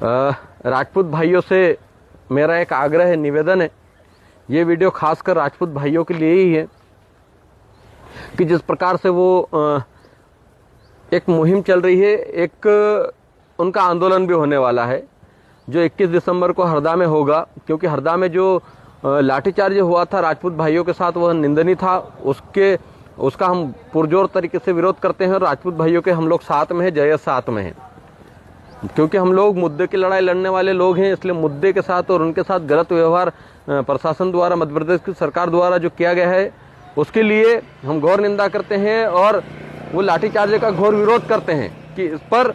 राजपूत भाइयों से मेरा एक आग्रह है, निवेदन है। ये वीडियो खासकर राजपूत भाइयों के लिए ही है कि जिस प्रकार से वो एक मुहिम चल रही है, एक उनका आंदोलन भी होने वाला है जो 21 दिसंबर को हरदा में होगा। क्योंकि हरदा में जो लाठीचार्ज हुआ था राजपूत भाइयों के साथ, वह निंदनीय था। उसका हम पुरजोर तरीके से विरोध करते हैं और राजपूत भाइयों के हम लोग साथ में हैं, जयस साथ में हैं। क्योंकि हम लोग मुद्दे की लड़ाई लड़ने वाले लोग हैं, इसलिए मुद्दे के साथ और उनके साथ गलत व्यवहार प्रशासन द्वारा, मध्य प्रदेश की सरकार द्वारा जो किया गया है, उसके लिए हम घोर निंदा करते हैं और वो लाठीचार्ज का घोर विरोध करते हैं कि इस पर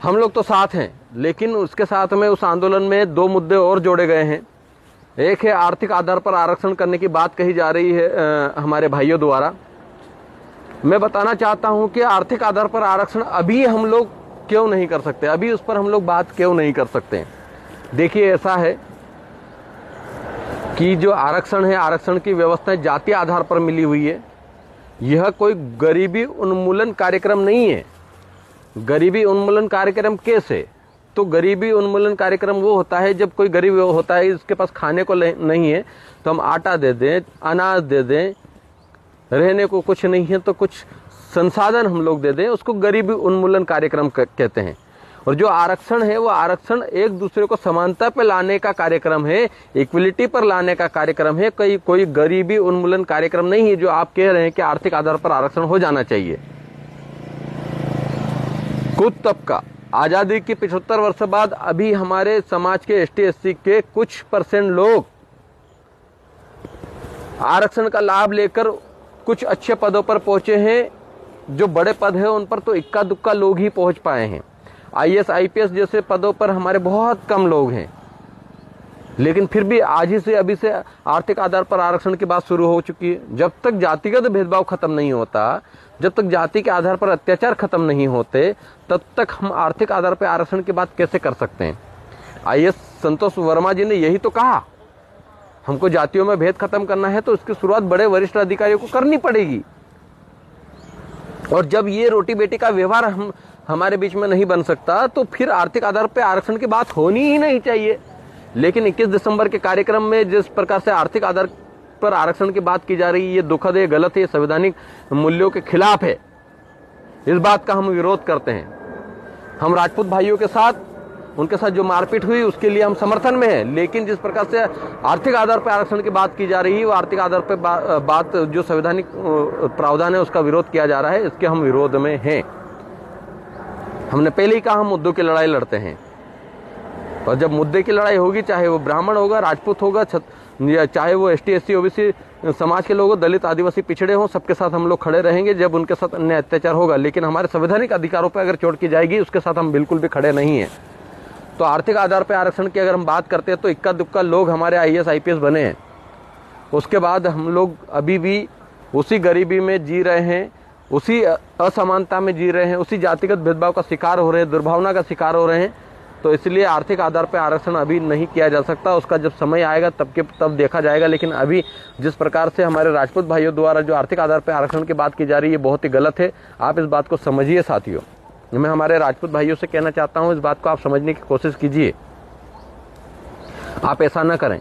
हम लोग तो साथ हैं। लेकिन उसके साथ में उस आंदोलन में दो मुद्दे और जोड़े गए हैं। एक है आर्थिक आधार पर आरक्षण करने की बात कही जा रही है हमारे भाइयों द्वारा। मैं बताना चाहता हूं कि आर्थिक आधार पर आरक्षण अभी हम लोग क्यों नहीं कर सकते, अभी उस पर हम लोग बात क्यों नहीं कर सकते। देखिए, ऐसा है कि जो आरक्षण है, आरक्षण की व्यवस्था जातीय आधार पर मिली हुई है। यह कोई गरीबी उन्मूलन कार्यक्रम नहीं है। गरीबी उन्मूलन कार्यक्रम कैसे? तो गरीबी उन्मूलन कार्यक्रम वो होता है जब कोई गरीब होता है, इसके पास खाने को नहीं है तो हम आटा दे दें, अनाज दे दें, रहने को कुछ नहीं है तो कुछ संसाधन हम लोग दे दें, उसको गरीबी उन्मूलन कार्यक्रम कहते हैं। और जो आरक्षण है, वो आरक्षण एक दूसरे को समानता पर लाने का कार्यक्रम है, इक्वलिटी पर लाने का कार्यक्रम है। कोई गरीबी उन्मूलन कार्यक्रम नहीं है जो आप कह रहे हैं कि आर्थिक आधार पर आरक्षण हो जाना चाहिए। कुछ तबका आजादी की 75 वर्ष बाद अभी हमारे समाज के एसटी एससी के कुछ परसेंट लोग आरक्षण का लाभ लेकर कुछ अच्छे पदों पर पहुंचे हैं। जो बड़े पद है उन पर तो इक्का दुक्का लोग ही पहुंच पाए हैं। आईएएस आईपीएस जैसे पदों पर हमारे बहुत कम लोग हैं। लेकिन फिर भी आज ही से, अभी से आर्थिक आधार पर आरक्षण की बात शुरू हो चुकी है। जब तक जातिगत भेदभाव खत्म नहीं होता, जब तक जाति के आधार पर अत्याचार खत्म नहीं होते, तब तक हम आर्थिक आधार पर आरक्षण की बात कैसे कर सकते हैं। आईएएस संतोष वर्मा जी ने यही तो कहा, हमको जातियों में भेद खत्म करना है तो इसकी शुरुआत बड़े वरिष्ठ अधिकारियों को करनी पड़ेगी। और जब ये रोटी बेटी का व्यवहार हमारे बीच में नहीं बन सकता, तो फिर आर्थिक आधार पर आरक्षण की बात होनी ही नहीं चाहिए। लेकिन 21 दिसंबर के कार्यक्रम में जिस प्रकार से आर्थिक आधार पर आरक्षण की बात की जा रही है, ये दुखद है, गलत है, संवैधानिक मूल्यों के खिलाफ है। इस बात का हम विरोध करते हैं। हम राजपूत भाइयों के साथ, उनके साथ जो मारपीट हुई उसके लिए हम समर्थन में हैं। लेकिन जिस प्रकार से आर्थिक आधार पर आरक्षण की बात की जा रही है, वो आर्थिक आधार पर बात जो संवैधानिक प्रावधान है उसका विरोध किया जा रहा है, इसके हम विरोध में हैं। हमने पहले ही कहा, हम मुद्दों की लड़ाई लड़ते हैं। और जब मुद्दे की लड़ाई होगी, चाहे वो ब्राह्मण होगा, राजपूत होगा, चाहे वो एसटी एससी ओबीसी समाज के लोग, दलित आदिवासी पिछड़े हों, सबके साथ हम लोग खड़े रहेंगे जब उनके साथ अन्याय अत्याचार होगा। लेकिन हमारे संवैधानिक अधिकारों पर अगर चोट की जाएगी, उसके साथ हम बिल्कुल भी खड़े नहीं हैं। तो आर्थिक आधार पर आरक्षण की अगर हम बात करते हैं तो इक्का दुक्का लोग हमारे आईएएस आईपीएस बने हैं। उसके बाद हम लोग अभी भी उसी गरीबी में जी रहे हैं, उसी असमानता में जी रहे हैं, उसी जातिगत भेदभाव का शिकार हो रहे हैं, दुर्भावना का शिकार हो रहे हैं। तो इसलिए आर्थिक आधार पर आरक्षण अभी नहीं किया जा सकता। उसका जब समय आएगा तब देखा जाएगा। लेकिन अभी जिस प्रकार से हमारे राजपूत भाइयों द्वारा जो आर्थिक आधार पर आरक्षण की बात की जा रही है, बहुत ही गलत है। आप इस बात को समझिए साथियों। मैं हमारे राजपूत भाइयों से कहना चाहता हूं, इस बात को आप समझने की कोशिश कीजिए। आप ऐसा ना करें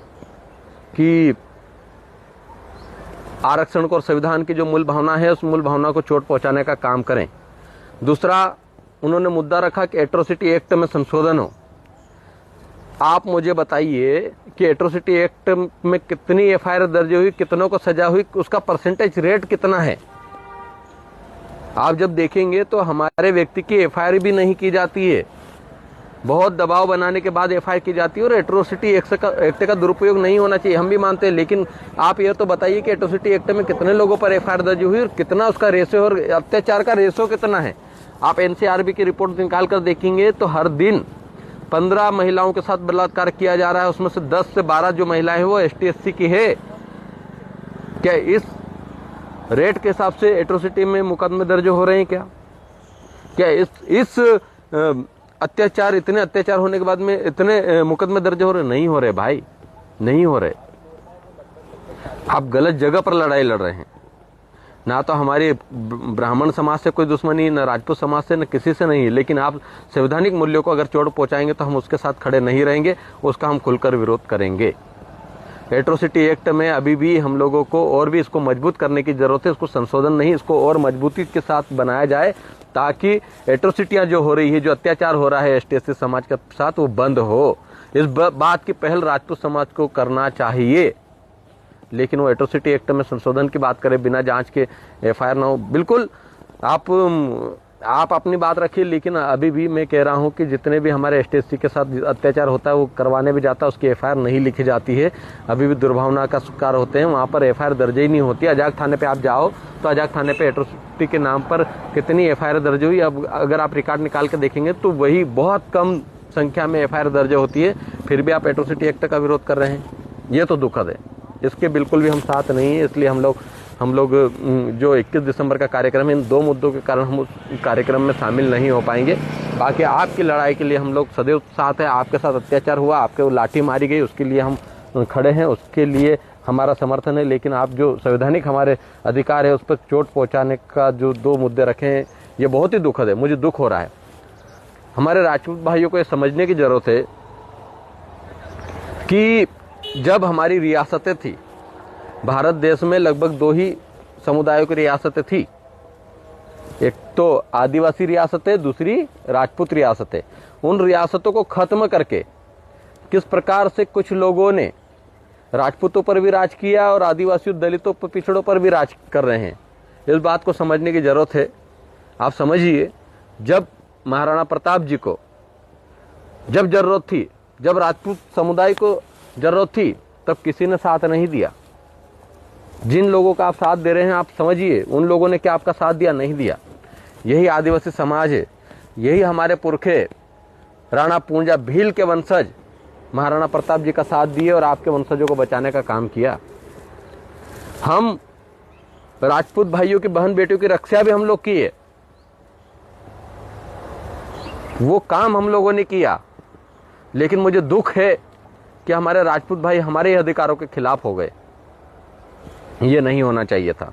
कि आरक्षण को और संविधान की जो मूल भावना है, उस मूल भावना को चोट पहुंचाने का काम करें। दूसरा, उन्होंने मुद्दा रखा कि एट्रोसिटी एक्ट में संशोधन हो। आप मुझे बताइए कि एट्रोसिटी एक्ट में कितनी एफआईआर दर्ज हुई, कितनों को सजा हुई, उसका परसेंटेज रेट कितना है। आप जब देखेंगे तो हमारे व्यक्ति की एफआईआर भी नहीं की जाती है, बहुत दबाव बनाने के बाद एफआईआर की जाती है। और एट्रोसिटी एक्ट का दुरुपयोग नहीं होना चाहिए, हम भी मानते हैं। लेकिन आप ये तो बताइए कि एट्रोसिटी एक्ट में कितने लोगों पर एफआईआर दर्ज हुई और कितना उसका रेशो और अत्याचार का रेशो कितना है। आप एनसीआरबी की रिपोर्ट निकाल कर देखेंगे तो हर दिन 15 महिलाओं के साथ बलात्कार किया जा रहा है। उसमें से 10 से 12 जो महिलाएं हैं वो एसटी एससी की है। क्या इस रेट के हिसाब से एट्रोसिटी में मुकदमे दर्ज हो रहे हैं? क्या इस अत्याचार, इतने अत्याचार होने के बाद में इतने मुकदमे दर्ज हो रहे? नहीं हो रहे भाई, नहीं हो रहे। आप गलत जगह पर लड़ाई लड़ रहे हैं। ना तो हमारी ब्राह्मण समाज से कोई दुश्मनी, न राजपूत समाज से, न किसी से नहीं है, लेकिन आप संवैधानिक मूल्यों को अगर चोट पहुंचाएंगे तो हम उसके साथ खड़े नहीं रहेंगे, उसका हम खुलकर विरोध करेंगे। एट्रोसिटी एक्ट में अभी भी हम लोगों को और भी इसको मजबूत करने की जरूरत है। इसको संशोधन नहीं, इसको और मजबूती के साथ बनाया जाए ताकि एट्रोसिटियां जो हो रही है, जो अत्याचार हो रहा है एसटी समाज के साथ, वो बंद हो। इस बात की पहल राजपूत समाज को करना चाहिए, लेकिन वो एट्रोसिटी एक्ट में संशोधन की बात करें, बिना जांच के एफआईआर ना हो। बिल्कुल आप अपनी बात रखिए, लेकिन अभी भी मैं कह रहा हूं कि जितने भी हमारे एसटी के साथ अत्याचार होता है वो करवाने भी जाता है, उसकी एफआईआर नहीं लिखी जाती है। अभी भी दुर्भावना का शिकार होते हैं, वहां पर एफआईआर दर्ज ही नहीं होती। अजाक थाने पे आप जाओ तो अजाक थाने पे एट्रोसिटी के नाम पर कितनी एफआईआर दर्ज हुई, अब अगर आप रिकॉर्ड निकाल के देखेंगे तो वही बहुत कम संख्या में एफआईआर दर्ज होती है। फिर भी आप एट्रोसिटी एक्ट का विरोध कर रहे हैं, ये तो दुखद है। इसके बिल्कुल भी हम साथ नहीं है। इसलिए हम लोग जो 21 दिसंबर का कार्यक्रम है, इन 2 मुद्दों के कारण हम उस कार्यक्रम में शामिल नहीं हो पाएंगे। बाकी आपकी लड़ाई के लिए हम लोग सदैव साथ हैं। आपके साथ अत्याचार हुआ, आपके लाठी मारी गई, उसके लिए हम खड़े हैं, उसके लिए हमारा समर्थन है। लेकिन आप जो संवैधानिक हमारे अधिकार है उस पर चोट पहुंचाने का जो 2 मुद्दे रखे हैं, ये बहुत ही दुखद है। मुझे दुख हो रहा है। हमारे राजपूत भाइयों को ये समझने की जरूरत है कि जब हमारी रियासतें थी, भारत देश में लगभग 2 ही समुदायों की रियासतें थी। एक तो आदिवासी रियासतें, दूसरी राजपूत रियासतें। उन रियासतों को खत्म करके किस प्रकार से कुछ लोगों ने राजपूतों पर भी राज किया और आदिवासियों, दलितों पर, पिछड़ों पर भी राज कर रहे हैं, इस बात को समझने की जरूरत है। आप समझिए, जब महाराणा प्रताप जी को जब जरूरत थी, जब राजपूत समुदाय को जरूरत थी, तब किसी ने साथ नहीं दिया। जिन लोगों का आप साथ दे रहे हैं, आप समझिए उन लोगों ने क्या आपका साथ दिया? नहीं दिया। यही आदिवासी समाज है, यही हमारे पुरखे राणा पूंजा भील के वंशज महाराणा प्रताप जी का साथ दिए और आपके वंशजों को बचाने का काम किया। हम राजपूत भाइयों की बहन बेटियों की रक्षा भी हम लोग किए, वो काम हम लोगों ने किया। लेकिन मुझे दुख है कि हमारे राजपूत भाई हमारे अधिकारों के खिलाफ हो गए। ये नहीं होना चाहिए था।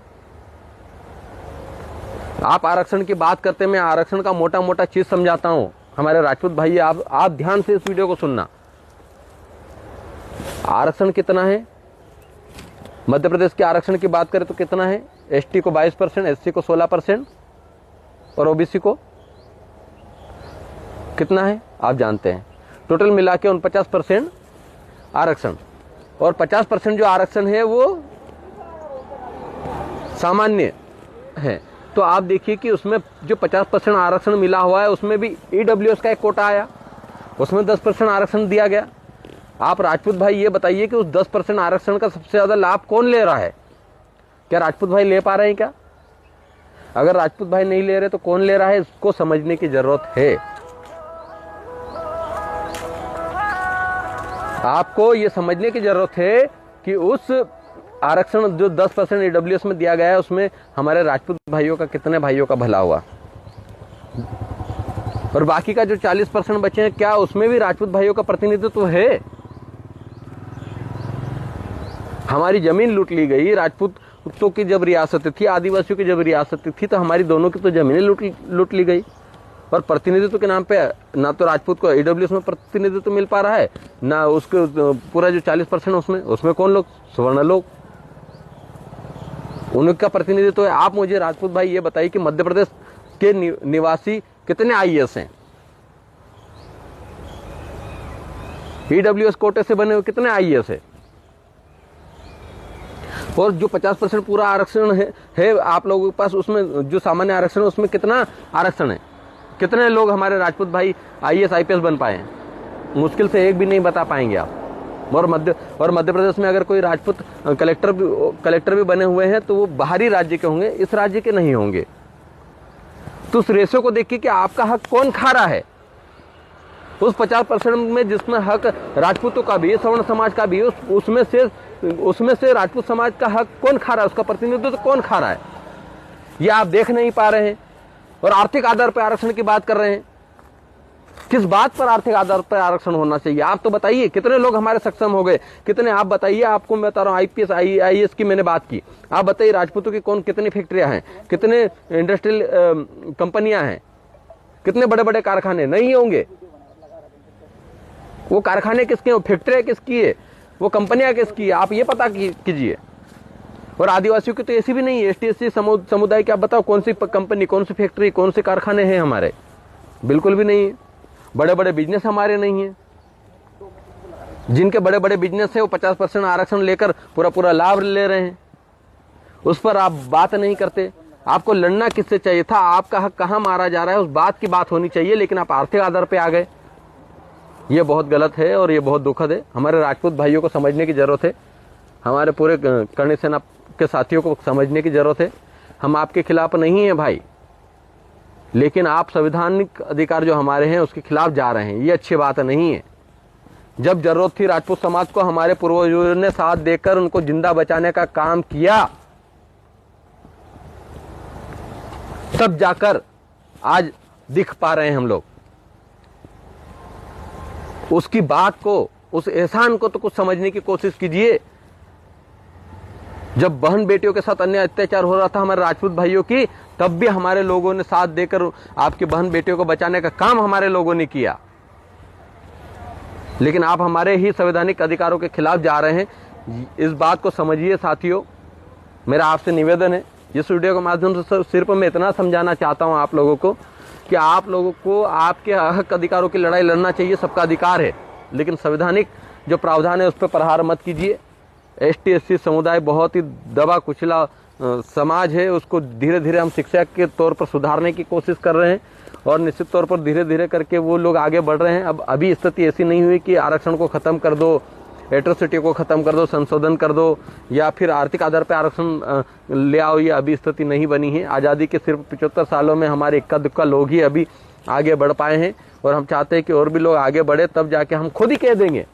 आप आरक्षण की बात करते, मैं आरक्षण का मोटा मोटा चीज समझाता हूं। हमारे राजपूत भाई, आप ध्यान से इस वीडियो को सुनना। आरक्षण कितना है? मध्य प्रदेश के आरक्षण की बात करें तो कितना है? एसटी को 22%, एससी को 16% और ओबीसी को कितना है आप जानते हैं। टोटल मिला के 49% आरक्षण, और 50% जो आरक्षण है वो सामान्य है। तो आप देखिए कि उसमें जो 50% आरक्षण मिला हुआ है, उसमें भी ईडब्ल्यूएस का एक कोटा आया, उसमें 10% आरक्षण दिया गया। आप राजपूत भाई ये बताइए कि उस 10% आरक्षण का सबसे ज्यादा लाभ कौन ले रहा है? क्या राजपूत भाई ले पा रहे हैं क्या? अगर राजपूत भाई नहीं ले रहे तो कौन ले रहा है? इसको समझने की जरूरत है। आपको ये समझने की जरूरत है कि उस आरक्षण जो 10% ईडब्ल्यूएस में दिया गया है, उसमें हमारे राजपूत भाइयों का, कितने भाइयों का भला हुआ, और बाकी का जो 40% बचे हैं, क्या उसमें भी राजपूत भाइयों का प्रतिनिधित्व है? हमारी जमीन लूट ली गई। राजपूतों की जब रियासत थी, आदिवासियों की जब रियासत थी, तो हमारी दोनों की तो जमीनें लूट ली गई। और प्रतिनिधित्व के नाम पे ना तो राजपूत को ईडब्ल्यूएस में प्रतिनिधित्व मिल पा रहा है, ना उसके पूरा जो 40% उसमें कौन लोग? सवर्ण लोग, उनका प्रतिनिधित्व है। आप मुझे राजपूत भाई ये बताइए कि मध्य प्रदेश के निवासी कितने आईएएस हैं? ईडब्ल्यूएस कोटे से बने हुए कितने आईएएस है? और जो 50% पूरा आरक्षण है आप लोगों के पास, उसमें जो सामान्य आरक्षण है उसमें कितना आरक्षण है? कितने लोग हमारे राजपूत भाई आईएएस आईपीएस बन पाए हैं? मुश्किल से एक भी नहीं बता पाएंगे आप। और मध्य प्रदेश में अगर कोई राजपूत कलेक्टर भी बने हुए हैं तो वो बाहरी राज्य के होंगे, इस राज्य के नहीं होंगे। तो उस रेशो को देखिए कि आपका हक कौन खा रहा है। उस 50% में जिसमें हक राजपूतों का भी, सवर्ण समाज का भी, उसमें से राजपूत समाज का हक कौन खा रहा है? उसका प्रतिनिधित्व तो कौन खा रहा है? ये आप देख नहीं पा रहे हैं और आर्थिक आधार पर आरक्षण की बात कर रहे हैं। किस बात पर आर्थिक आधार पर आरक्षण होना चाहिए? आप तो बताइए कितने लोग हमारे सक्षम हो गए, कितने आप बताइए। आपको मैं बता रहा हूँ आईपीएस आईएएस की मैंने बात की, आप बताइए राजपूतों की कितनी फैक्ट्रियां हैं, कितने इंडस्ट्रियल कंपनियां हैं, कितने बड़े बड़े कारखाने नहीं होंगे? वो कारखाने किसके हैं, वो फैक्ट्रियां किसकी है, वो कंपनियां किसकी है, आप ये पता कीजिए। और आदिवासियों की तो ऐसी भी नहीं है, एसटी एससी समुदाय की आप बताओ कौन सी कंपनी, कौन सी फैक्ट्री, कौन से कारखाने हैं हमारे? बिल्कुल भी नहीं है। बड़े बड़े बिजनेस हमारे नहीं है। जिनके बड़े बड़े बिजनेस है वो 50% आरक्षण लेकर पूरा लाभ ले रहे हैं, उस पर आप बात नहीं करते। आपको लड़ना किससे चाहिए था? आपका हक कहां मारा जा रहा है, उस बात की बात होनी चाहिए, लेकिन आप आर्थिक आधार पे आ गए। ये बहुत गलत है और ये बहुत दुखद है। हमारे राजपूत भाइयों को समझने की जरूरत है, हमारे पूरे कर्णी सेना के साथियों को समझने की जरूरत है। हम आपके खिलाफ नहीं है भाई, लेकिन आप संवैधानिक अधिकार जो हमारे हैं उसके खिलाफ जा रहे हैं, ये अच्छी बात नहीं है। जब जरूरत थी राजपूत समाज को, हमारे पूर्वजों ने साथ देकर उनको जिंदा बचाने का काम किया, तब जाकर आज दिख पा रहे हैं हम लोग। उसकी बात को, उस एहसान को तो कुछ समझने की कोशिश कीजिए। जब बहन बेटियों के साथ अन्य अत्याचार हो रहा था हमारे राजपूत भाइयों की, तब भी हमारे लोगों ने साथ देकर आपकी बहन बेटियों को बचाने का काम हमारे लोगों ने किया। लेकिन आप हमारे ही संवैधानिक अधिकारों के खिलाफ जा रहे हैं, इस बात को समझिए साथियों। मेरा आपसे निवेदन है, इस वीडियो के माध्यम से सिर्फ मैं इतना समझाना चाहता हूं आप लोगों को कि आप लोगों को आपके हक अधिकारों की लड़ाई लड़ना चाहिए, सबका अधिकार है, लेकिन संवैधानिक जो प्रावधान है उस पर प्रहार मत कीजिए। एसटी एससी समुदाय बहुत ही दबा कुचला समाज है, उसको धीरे धीरे हम शिक्षा के तौर पर सुधारने की कोशिश कर रहे हैं और निश्चित तौर पर धीरे धीरे करके वो लोग आगे बढ़ रहे हैं। अब अभी स्थिति ऐसी नहीं हुई कि आरक्षण को खत्म कर दो, एट्रोसिटी को खत्म कर दो, संशोधन कर दो या फिर आर्थिक आधार पर आरक्षण ले आओ, ये अभी स्थिति नहीं बनी है। आज़ादी के सिर्फ 75 सालों में हमारे इक्का दुक्का लोग ही अभी आगे बढ़ पाए हैं और हम चाहते हैं कि और भी लोग आगे बढ़े, तब जाके हम खुद ही कह देंगे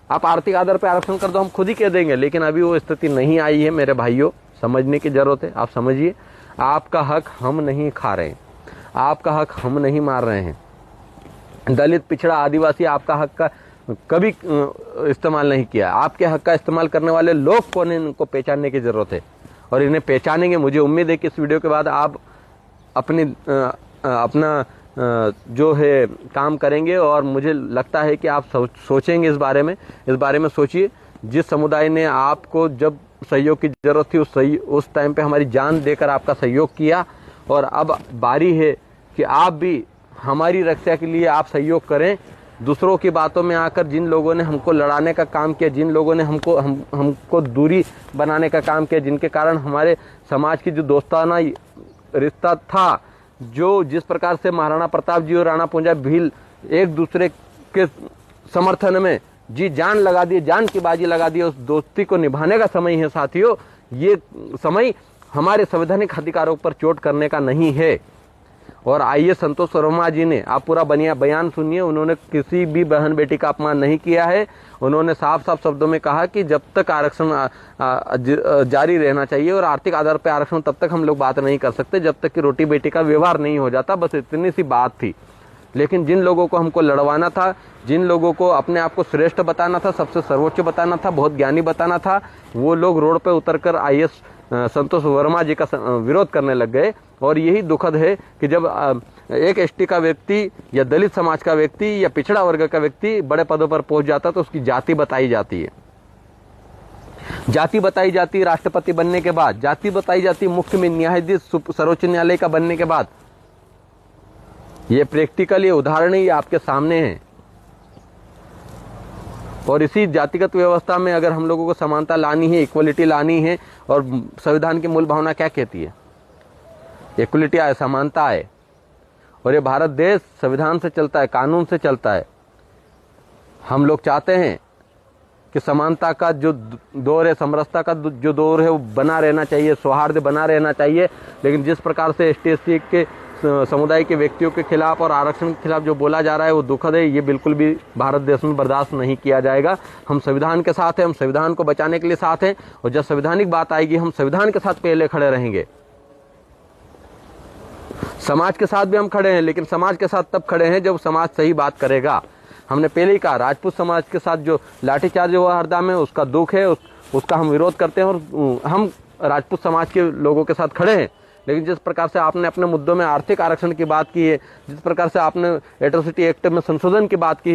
आप आर्थिक आधार पर आरक्षण कर दो, हम खुद ही कह देंगे। लेकिन अभी वो स्थिति नहीं आई है। मेरे भाइयों, समझने की जरूरत है। आप समझिए, आपका हक हम नहीं खा रहे हैं, आपका हक हम नहीं मार रहे हैं। दलित, पिछड़ा, आदिवासी आपका हक का कभी इस्तेमाल नहीं किया। आपके हक का इस्तेमाल करने वाले लोग कौन है, इनको पहचानने की जरूरत है और इन्हें पहचानेंगे। मुझे उम्मीद है कि इस वीडियो के बाद आप अपना जो है काम करेंगे और मुझे लगता है कि आप सोचेंगे इस बारे में सोचिए। जिस समुदाय ने आपको जब सहयोग की जरूरत थी उस टाइम पे हमारी जान देकर आपका सहयोग किया और अब बारी है कि आप भी हमारी रक्षा के लिए आप सहयोग करें। दूसरों की बातों में आकर जिन लोगों ने हमको लड़ाने का काम किया, जिन लोगों ने हमको दूरी बनाने का काम किया, जिनके कारण हमारे समाज की जो दोस्ताना रिश्ता था, जो जिस प्रकार से महाराणा प्रताप जी और राणा पूंजा भील एक दूसरे के समर्थन में जी जान लगा दिए, जान की बाजी लगा दी, उस दोस्ती को निभाने का समय है साथियों। ये समय हमारे संवैधानिक अधिकारों पर चोट करने का नहीं है। और आइए, संतोष वर्मा जी ने, आप पूरा बयान सुनिए, उन्होंने किसी भी बहन बेटी का अपमान नहीं किया है। उन्होंने साफ साफ शब्दों में कहा कि जब तक आरक्षण जारी रहना चाहिए और आर्थिक आधार पर आरक्षण, तब तक हम लोग बात नहीं कर सकते जब तक कि रोटी बेटी का व्यवहार नहीं हो जाता। बस इतनी सी बात थी। लेकिन जिन लोगों को हमको लड़वाना था, जिन लोगों को अपने आप को श्रेष्ठ बताना था, सबसे सर्वोच्च बताना था, बहुत ज्ञानी बताना था, वो लोग रोड पे उतरकर आईएएस संतोष वर्मा जी का विरोध करने लग गए। और यही दुखद है कि जब एक एसटी का व्यक्ति या दलित समाज का व्यक्ति या पिछड़ा वर्ग का व्यक्ति बड़े पदों पर पहुंच जाता तो उसकी जाति बताई जाती है। जाति बताई जाती है राष्ट्रपति बनने के बाद, जाति बताई जाती है मुख्य में न्यायाधीश सर्वोच्च न्यायालय का बनने के बाद। ये प्रैक्टिकल, ये उदाहरण ही आपके सामने है। और इसी जातिगत व्यवस्था में अगर हम लोगों को समानता लानी है, इक्वलिटी लानी है, और संविधान की मूल भावना क्या कहती है? इक्वलिटी है, समानता है। और ये भारत देश संविधान से चलता है, कानून से चलता है। हम लोग चाहते हैं कि समानता का जो दौर है, समरसता का जो दौर है, वो बना रहना चाहिए, सौहार्द बना रहना चाहिए। लेकिन जिस प्रकार से एसटी एससी के समुदाय के व्यक्तियों के खिलाफ और आरक्षण के खिलाफ जो बोला जा रहा है वो दुखद है। ये बिल्कुल भी भारत देश में बर्दाश्त नहीं किया जाएगा। हम संविधान के साथ हैं, हम संविधान को बचाने के लिए साथ हैं, और जब संवैधानिक बात आएगी हम संविधान के साथ पहले खड़े रहेंगे। समाज के साथ भी हम खड़े हैं, लेकिन समाज के साथ तब खड़े हैं जब समाज सही बात करेगा। हमने पहले ही कहा, राजपूत समाज के साथ जो लाठीचार्ज हुआ हरदा में, उसका दुख है, उसका हम विरोध करते हैं और हम राजपूत समाज के लोगों के साथ खड़े हैं। लेकिन जिस प्रकार से आपने अपने मुद्दों में आर्थिक आरक्षण की बात की है, जिस प्रकार से आपने एट्रोसिटी एक्ट में संशोधन की बात की है,